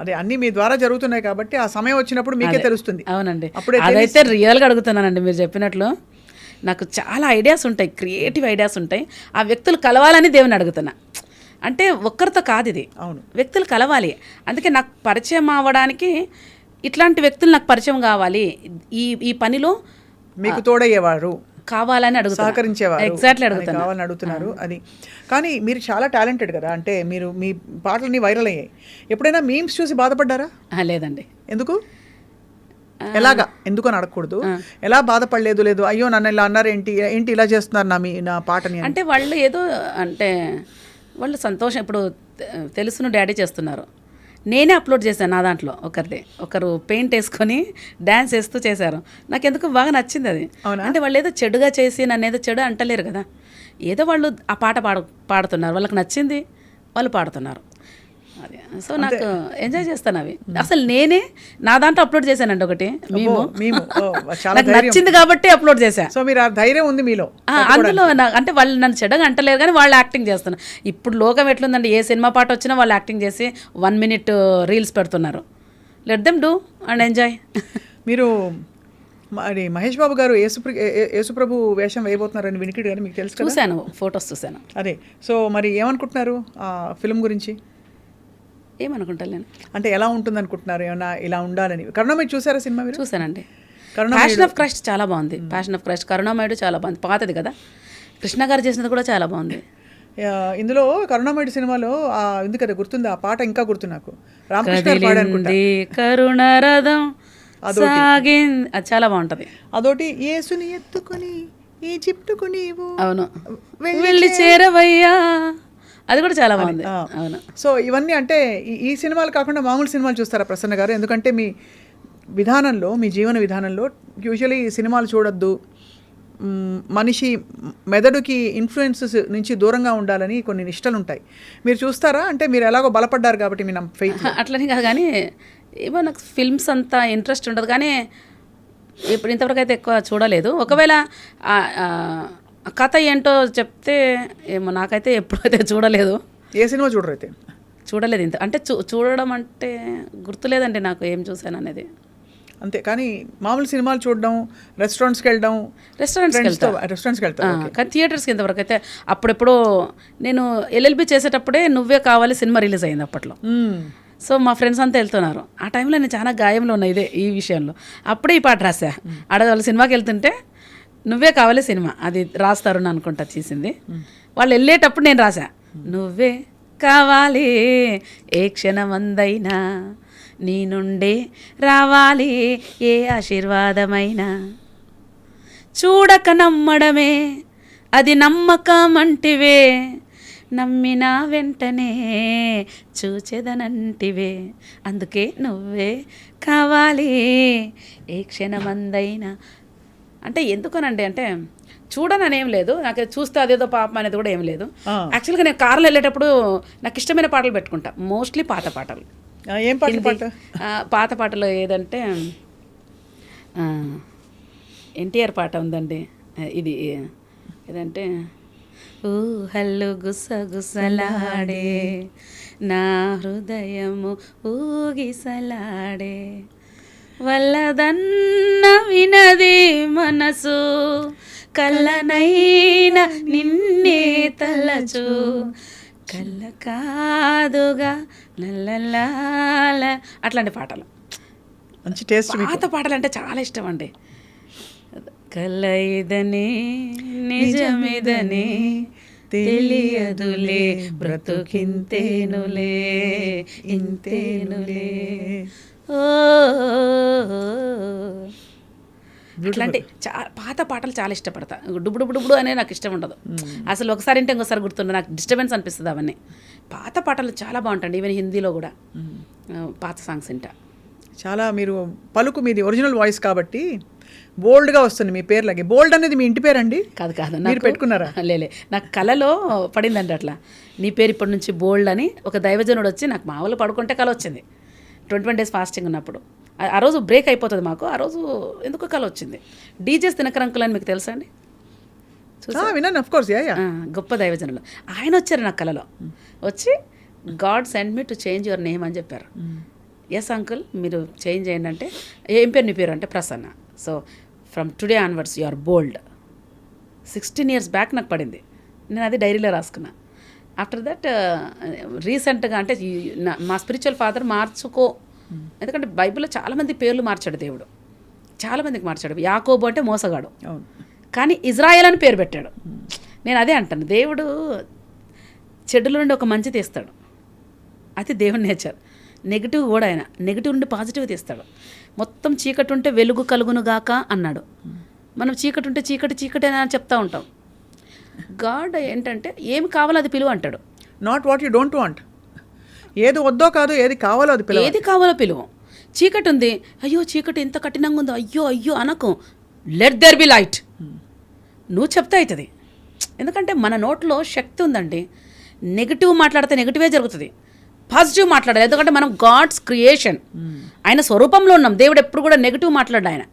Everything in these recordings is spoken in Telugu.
అదే అన్నీ మీ ద్వారా జరుగుతున్నాయి కాబట్టి ఆ సమయం వచ్చినప్పుడు మీకే తెలుస్తుంది. అవునండి, అప్పుడే అదైతే రియల్గా అడుగుతున్నానండి. మీరు చెప్పినట్లు నాకు చాలా ఐడియాస్ ఉంటాయి, క్రియేటివ్ ఐడియాస్ ఉంటాయి. ఆ వ్యక్తులు కలవాలని దేవుని అడుగుతున్నా. అంటే ఒక్కరితో కాదు ఇది, అవును, వ్యక్తులు కలవాలి. అందుకే నాకు పరిచయం అవ్వడానికి ఇట్లాంటి వ్యక్తులు నాకు పరిచయం కావాలి. ఈ ఈ పనిలో మీకు తోడయ్యేవారు కావాలని అడుగుతున్నా, సహకరించేవారు ఎగ్జాక్ట్లీ అడుగుతున్నా. కావాలని అడుగుతున్నారు. అది కానీ మీరు చాలా టాలెంటెడ్ కదా, అంటే మీరు మీ పాటలన్నీ వైరల్ అయ్యాయి. ఎప్పుడైనా మీమ్స్ చూసి బాధపడ్డారా? లేదండి. ఎందుకు? ఎలాగా? ఎందుకు అని అడగకూడదు. ఎలా బాధపడలేదు? లేదు అయ్యో నన్ను ఇలా అన్నారు, ఏంటి ఏంటి ఇలా చేస్తున్నారు నా పాటని అంటే వాళ్ళు ఏదో అంటే వాళ్ళు సంతోషం. ఇప్పుడు తెలుసును డాడీ చేస్తున్నారు, నేనే అప్లోడ్ చేశాను నా దాంట్లో. ఒకరు పెయింట్ వేసుకొని డ్యాన్స్ వేస్తూ చేశారు. నాకు ఎందుకు బాగా నచ్చింది అది. అంటే వాళ్ళు ఏదో చెడుగా చేసి నన్ను ఏదో చెడు అంటలేరు కదా, ఏదో వాళ్ళు ఆ పాట పాడుతున్నారు, వాళ్ళకి నచ్చింది, వాళ్ళు పాడుతున్నారు. అది సో నాకు ఎంజాయ్ చేస్తాను అవి. అసలు నేనే నా దాంట్లో అప్లోడ్ చేశానండి ఒకటి మేము నాకు నచ్చింది కాబట్టి అప్లోడ్ చేశాను. సో మీరు ఆ ధైర్యం ఉంది మీలో. అందులో అంటే వాళ్ళు నన్ను చెడ్డగా అంటలేరు కానీ వాళ్ళు యాక్టింగ్ చేస్తున్నారు. ఇప్పుడు లోకం ఎట్లుందండి, ఏ సినిమా పాట వచ్చినా వాళ్ళు యాక్టింగ్ చేసి 1 minute రీల్స్ పెడుతున్నారు. Let them do and enjoy. మీరు మరి మహేష్ బాబు గారు యేసుప్రభు వేషం వేయబోతున్నారని వినికిడు కానీ మీకు తెలుసు కదా? చూశాను, ఫొటోస్ చూశాను. అదే, సో మరి ఏమనుకుంటున్నారు ఆ ఫిల్మ్ గురించి? ఏమనుకుంటాను నేను అంటే ఎలా ఉంటుంది అనుకుంటున్నారు? ఏమన్నా ఇలా ఉండాలని. కరుణామయుడు చూసారా సినిమా మీరు? చూశానండి. ప్యాషన్ ఆఫ్ క్రైస్ట్ చాలా బాగుంది. ప్యాషన్ ఆఫ్ క్రైస్ట్, కరుణామయుడు చాలా బాగుంది, పాతది కదా. కృష్ణ గారు చేసినది కూడా చాలా బాగుంది. ఇందులో కరుణామయుడు సినిమాలో ఉంది కదా, గుర్తుంది ఆ పాట? ఇంకా గుర్తు నాకు, రామకృష్ణ గారు పాడారనుకుంటా, కరుణరథం సాగింది, అది చాలా బాగుంటుంది. అదొకటి, యేసుని ఎత్తుకుని ఈజిప్టుకు నీవు అవును వెళ్ళి చేరవయ్యా, అది కూడా చాలా బాగుంది. అవును. సో ఇవన్నీ అంటే ఈ సినిమాలు కాకుండా మామూలు సినిమాలు చూస్తారా ప్రసన్న గారు? ఎందుకంటే మీ విధానంలో, మీ జీవన విధానంలో యూజువలీ సినిమాలు చూడొద్దు, మనిషి మెదడుకి ఇన్ఫ్లుయెన్సెస్ నుంచి దూరంగా ఉండాలని కొన్ని నిష్టలు ఉంటాయి. మీరు చూస్తారా? అంటే మీరు ఎలాగో బలపడ్డారు కాబట్టి మీ ఫెయిత్. అట్లని కాదు కానీ ఏమో నాకు ఫిల్మ్స్ అంతా ఇంట్రెస్ట్ ఉండదు, కానీ ఇప్పుడు ఇంతవరకు అయితే ఎక్కువ చూడలేదు. ఒకవేళ కథ ఏంటో చెప్తే ఏమో, నాకైతే ఎప్పుడైతే చూడలేదు. ఏ సినిమా చూడరు అయితే? చూడలేదు ఇంత, అంటే చూడడం అంటే గుర్తులేదండి నాకు ఏం చూసాను అనేది. అంతే, కానీ మామూలు సినిమాలు చూడడం, రెస్టారెంట్స్కి వెళ్ళడం. రెస్టారెంట్స్కి వెళ్తాం కానీ థియేటర్స్కి ఇంతవరకు అయితే. అప్పుడెప్పుడో నేను LLB చేసేటప్పుడే నువ్వే కావాలి సినిమా రిలీజ్ అయింది అప్పట్లో. సో మా ఫ్రెండ్స్ అంతా వెళ్తున్నారు. ఆ టైంలో నేను చాలా గాయంలో ఉన్నా ఈ విషయంలో. అప్పుడే ఈ పాట రాసా. వాళ్ళు సినిమాకి వెళ్తుంటే నువ్వే కావాలి సినిమా, అది రాస్తారు అనుకుంటా తీసింది. వాళ్ళు వెళ్ళేటప్పుడు నేను రాసా, నువ్వే కావాలి ఏ క్షణమందైనా, నీ నుండే రావాలి ఏ ఆశీర్వాదమైనా, చూడక నమ్మడమే అది నమ్మకమంటివే, నమ్మిన వెంటనే చూచెదనంటివే, అందుకే నువ్వే కావాలి ఏ క్షణమందైనా. అంటే ఎందుకనండి, అంటే చూడనని ఏం లేదు, నాకు చూస్తే అదేదో పాపం అనేది కూడా ఏం లేదు. యాక్చువల్గా నేను కార్లో వెళ్ళేటప్పుడు నాకు ఇష్టమైన పాటలు పెట్టుకుంటా, మోస్ట్లీ పాత పాటలు. ఏం పాట? పాత పాటలు ఏదంటే NTR పాట ఉందండి, ఇది ఏదంటే, ఊహల్లు గుసగుసలాడే నా హృదయము ఊగిసలాడే, వల్లదన్న వినది మనసు, కళ్ళనైనా నిన్నే తలచు, కళ్ళ కాదుగా నల్లలాల, అట్లాంటి పాటలు. మంచి టేస్ట్. పాత పాటలు అంటే చాలా ఇష్టం అండి. కళ్ళ ఇదని నిజమిదని తెలియదులే బ్రతుకింతేనులే ఇంతేనులే, ఇట్లాంటి పాత పాటలు చాలా ఇష్టపడతా. డుబుడు అనే నాకు ఇష్టం ఉండదు అసలు. ఒకసారి అంటే ఇంకోసారి గుర్తుండదు, నాకు డిస్టర్బెన్స్ అనిపిస్తుంది అవన్నీ. పాత పాటలు చాలా బాగుంటాయండి, ఈవెన్ హిందీలో కూడా పాత సాంగ్స్ వింటా. చాలా మీరు పలుకు మీది ఒరిజినల్ వాయిస్ కాబట్టి బోల్డ్గా వస్తుంది మీ పేర్లకి. బోల్డ్ అనేది మీ ఇంటి పేరండి? కాదు, మీరు పెట్టుకున్నారా? లేలే, నాకు కళలో పడిందండి అట్లా, నీ పేరు ఇప్పటి నుంచి బోల్డ్ అని. ఒక దైవజనుడు వచ్చి, నాకు మామూలు పడుకుంటే కళ వచ్చింది 21 days ఫాస్టింగ్ ఉన్నప్పుడు. ఆ రోజు బ్రేక్ అయిపోతుంది మాకు, ఆ రోజు ఎందుకో కళ వచ్చింది. డీజేస్ దినకరంకులు అని మీకు తెలుసా అండి? విన్నాను, ఆఫ్ కోర్స్. గొప్ప దైవజనులు ఆయన వచ్చారు నాకు కళలో. వచ్చి God send me to change your name అని చెప్పారు. ఎస్ అంకుల్, మీరు చేంజ్ చేయండి అంటే, ఏం పేరు నీ పేరు అంటే Prasanna. So from today onwards you are bold. 16 years back నాకు పడింది, నేను అది డైరీలో రాసుకున్నా. ఆఫ్టర్ దట్ రీసెంట్గా అంటే మా స్పిరిచువల్ ఫాదర్ మార్చుకో, ఎందుకంటే బైబిల్లో చాలామంది పేర్లు మార్చాడు దేవుడు, చాలామందికి మార్చాడు. యాకోబు అంటే మోసగాడు, కానీ ఇజ్రాయేల్ అని పేరు పెట్టాడు. నేను అదే అంటాను, దేవుడు చెడుల నుండి ఒక మంచి తీస్తాడు, అది దేవుని నేచర్. నెగిటివ్ కూడా ఆయన నెగిటివ్ నుండి పాజిటివ్ తీస్తాడు. మొత్తం చీకటి ఉంటే వెలుగు కలుగును గాక అన్నాడు. మనం చీకటి ఉంటే చీకటి అని చెప్తా ఉంటాం. గాడ్ ఏంటంటే ఏమి కావాలో అది పిలువ అంటాడు. Not what you don't want, ఏది వద్దో కాదు, ఏది కావాలో అది పిలువ, ఏది కావాలో పిలువ. చీకటి ఉంది, అయ్యో చీకటి ఎంత కఠినంగా ఉందో, అయ్యో అయ్యో అనకు, లెట్ దెర్ బి లైట్ నువ్వు చెప్తే అవుతుంది. ఎందుకంటే మన నోట్లో శక్తి ఉందండి. నెగిటివ్ మాట్లాడితే నెగిటివే జరుగుతుంది, పాజిటివ్ మాట్లాడాలి. ఎందుకంటే మనం గాడ్స్ క్రియేషన్, ఆయన స్వరూపంలో ఉన్నాం. దేవుడు ఎప్పుడు కూడా నెగిటివ్ మాట్లాడు ఆయన.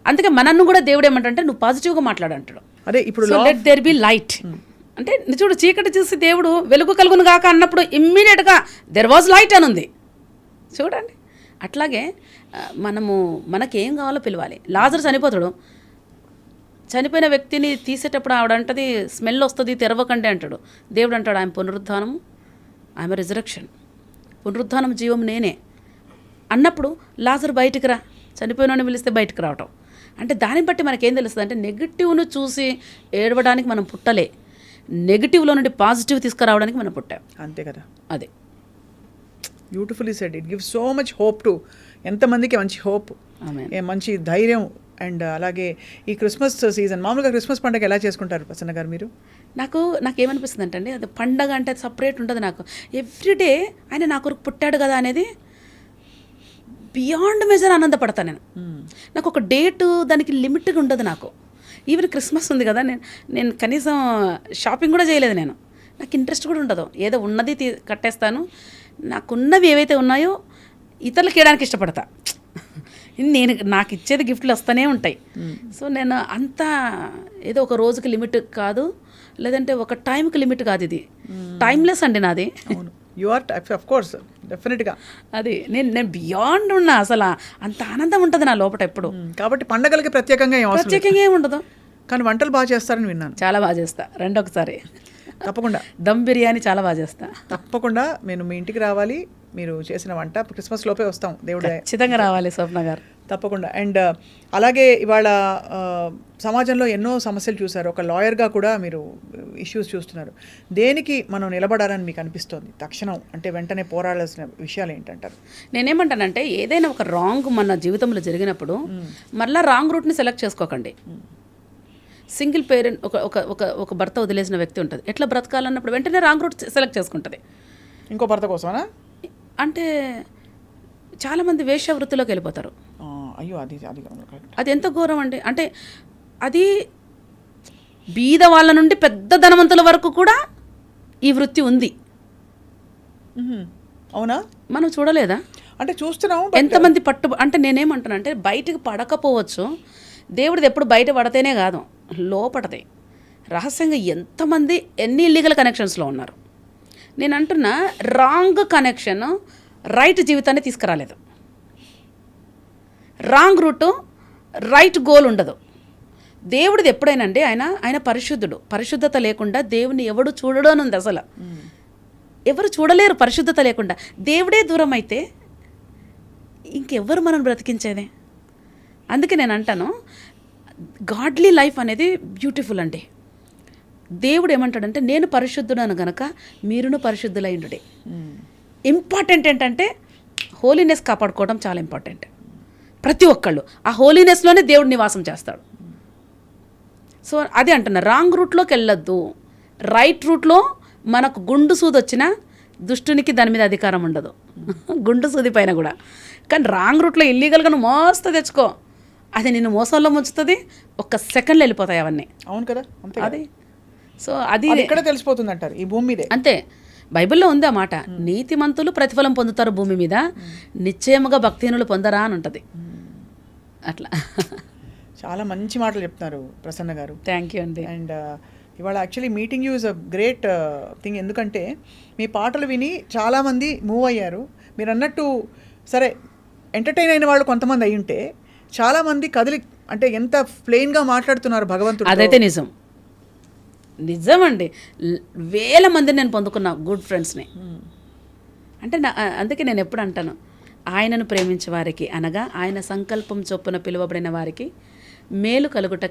అందుకే మనన్ను కూడా దేవుడు ఏమంటే నువ్వు పాజిటివ్గా మాట్లాడంటాడు. అదే ఇప్పుడు లెట్ దేర్ బి లైట్ అంటే చూడు, చీకటి చూసి దేవుడు వెలుగు కలుగును గాక అన్నప్పుడు ఇమ్మీడియట్గా దెర్ వాజ్ లైట్ అని ఉంది చూడండి. అట్లాగే మనకేం కావాలో పిలవాలి. లాజరు చనిపోతాడు, చనిపోయిన వ్యక్తిని తీసేటప్పుడు ఆవిడంటది స్మెల్ వస్తుంది తెరవకండి అంటాడు. దేవుడు అంటాడు ఆయన పునరుద్ధానం, ఆయన రిజరక్షన్, పునరుద్ధానం జీవం నేనే అన్నప్పుడు లాజరు బయటికి రా, చనిపోయిన పిలిస్తే బయటకు రావటం. అంటే దాన్ని బట్టి మనకేం తెలుస్తుంది అంటే నెగిటివ్ను చూసి ఏడవడానికి మనం పుట్టలే, నెగిటివ్లో నుండి పాజిటివ్ తీసుకురావడానికి మనం పుట్టాం. అంతే కదా, అదే beautifully said. It gives so much hope to, ఎంతమందికి మంచి హోప్, మంచి ధైర్యం. అండ్ అలాగే ఈ క్రిస్మస్ సీజన్, మామూలుగా క్రిస్మస్ పండుగ ఎలా చేసుకుంటారు ప్రసన్న గారు మీరు? నాకేమనిపిస్తుంది అంటే అండి, అది పండగ అంటే సపరేట్ ఉంటుంది నాకు. ఎవ్రీడే ఆయన నా కొరకు పుట్టాడు కదా అనేది బియాండ్ మెజర్ ఆనందపడతాను నేను. నాకు ఒక డేటు దానికి లిమిట్గా ఉండదు నాకు. ఈవెన్ క్రిస్మస్ ఉంది కదా, నేను కనీసం షాపింగ్ కూడా చేయలేదు. నాకు ఇంట్రెస్ట్ కూడా ఉండదు. ఏదో ఉన్నది కట్టేస్తాను. నాకున్నవి ఏవైతే ఉన్నాయో ఇతరులకు ఇవ్వడానికి ఇష్టపడతా. నాకు ఇచ్చేది గిఫ్ట్లు వస్తూనే ఉంటాయి. సో నేను అంతా ఏదో ఒక రోజుకి లిమిట్ కాదు, లేదంటే ఒక టైంకి లిమిట్ కాదు. ఇది టైమ్లెస్ అండి నాది. యు ఆర్ ఆఫ్ కోర్స్ డెఫినెట్గా అది నేను బియాండ్ ఉన్నా. అసలు అంత ఆనందం ఉంటుంది నా లోపల ఎప్పుడు. కాబట్టి పండగలకి ప్రత్యేకంగా ఏమి ఉండదు, కానీ వంటలు బాగా చేస్తారని విన్నాను. చాలా బాగా చేస్తా, రెండొకసారి తప్పకుండా. దమ్ బిర్యానీ చాలా బాగా చేస్తా. తప్పకుండా నేను మీ ఇంటికి రావాలి, మీరు చేసిన వంట క్రిస్మస్ లోపే వస్తాం. దేవుడు ఖచ్చితంగా రావాలి స్వప్న గారు, తప్పకుండా. అండ్ అలాగే ఇవాళ సమాజంలో ఎన్నో సమస్యలు చూశారు, ఒక లాయర్గా కూడా మీరు ఇష్యూస్ చూస్తున్నారు. దేనికి మనం నిలబడాలని మీకు అనిపిస్తుంది తక్షణం, అంటే వెంటనే పోరాడాల్సిన విషయాలు ఏంటంటారు? నేనేమంటానంటే ఏదైనా ఒక రాంగ్ మన జీవితంలో జరిగినప్పుడు మళ్ళీ రాంగ్ రూట్ని సెలెక్ట్ చేసుకోకండి. సింగిల్ పేరెంట్ ఒక భర్త వదిలేసిన వ్యక్తి ఉంటుంది, ఎట్లా బ్రతకాలన్నప్పుడు వెంటనే రాంగ్ రూట్ సెలెక్ట్ చేసుకుంటుంది. ఇంకో భర్త కోసమా? అంటే చాలామంది వేశ్యావృత్తిలోకి వెళ్ళిపోతారు. అయ్యో, అది ఎంత ఘోరం అండి. అంటే అది బీద వాళ్ళ నుండి పెద్ద ధనవంతుల వరకు కూడా ఈ వృత్తి ఉంది. అవునా? మనం చూడలేదా? అంటే చూస్తున్నాం. ఎంతమంది అంటే నేనేమంటాను అంటే బయటికి పడకపోవచ్చు, దేవుడిది ఎప్పుడు బయట పడితేనే కాదు, లోపడతాయి రహస్యంగా ఎంతమంది ఎన్ని ఇల్లీగల్ కనెక్షన్స్లో ఉన్నారు. నేను అంటున్నా రాంగ్ కనెక్షన్ రైట్ జీవితాన్ని తీసుకురాలేదు, రాంగ్ రూటు రైట్ గోల్ ఉండదు. దేవుడిది ఎప్పుడైనా అండి ఆయన పరిశుద్ధుడు, పరిశుద్ధత లేకుండా దేవుని ఎవడు చూడడు అని ఉంది. అసలు ఎవరు చూడలేరు పరిశుద్ధత లేకుండా. దేవుడే దూరం అయితే ఇంకెవ్వరు మనం బ్రతికించేదే. అందుకే నేను అంటాను గాడ్లీ లైఫ్ అనేది బ్యూటిఫుల్ అండి. దేవుడు ఏమంటాడంటే నేను పరిశుద్ధుడను గనక మీరును పరిశుద్ధులైండుడే. ఇంపార్టెంట్ ఏంటంటే హోలీనెస్ కాపాడుకోవడం చాలా ఇంపార్టెంట్. ప్రతి ఒక్కళ్ళు ఆ హోలీనెస్లోనే దేవుడు నివాసం చేస్తాడు. సో అది అంటున్నా, రాంగ్ రూట్లోకి వెళ్ళొద్దు. రైట్ రూట్లో మనకు గుండు సూది వచ్చినా దుష్టునికి దాని మీద అధికారం ఉండదు, గుండు సూది పైన కూడా. కానీ రాంగ్ రూట్లో ఇల్లీగల్గా నువ్వు మోస్తూ తెచ్చుకో, అది నిన్ను మోసంలో ముంచుతుంది, ఒక్క సెకండ్లో వెళ్ళిపోతాయి అవన్నీ. అవును కదా, అది. సో అది ఇక్కడ తెలిసిపోతుంది అంటారు ఈ భూమి మీదే. అంతే, బైబిల్లో ఉంది ఆ మాట, నీతిమంతులు ప్రతిఫలం పొందుతారు భూమి మీద, నిశ్చయముగా భక్తిహీనులు పొందరా అని ఉంటుంది. అట్లా చాలా మంచి మాటలు చెప్తున్నారు ప్రసన్న గారు. థ్యాంక్ యూ అండి. అండ్ ఇవాళ actually meeting you is a great thing. ఎందుకంటే మీ పాటలు విని చాలామంది మూవ్ అయ్యారు. మీరు అన్నట్టు సరే ఎంటర్టైన్ అయిన వాళ్ళు కొంతమంది అయి ఉంటే చాలామంది కదిలి అంటే ఎంత ప్లెయిన్గా మాట్లాడుతున్నారు భగవంతుడు. అదైతే నిజం, నిజమండి. వేల మందిని నేను పొందుకున్నా గుడ్ ఫ్రెండ్స్ని. అంటే అందుకే నేను ఎప్పుడు అంటాను, ఆయనను ప్రేమించే వారికి అనగా ఆయన సంకల్పం చొప్పున పిలువబడిన వారికి మేలు కలుగుట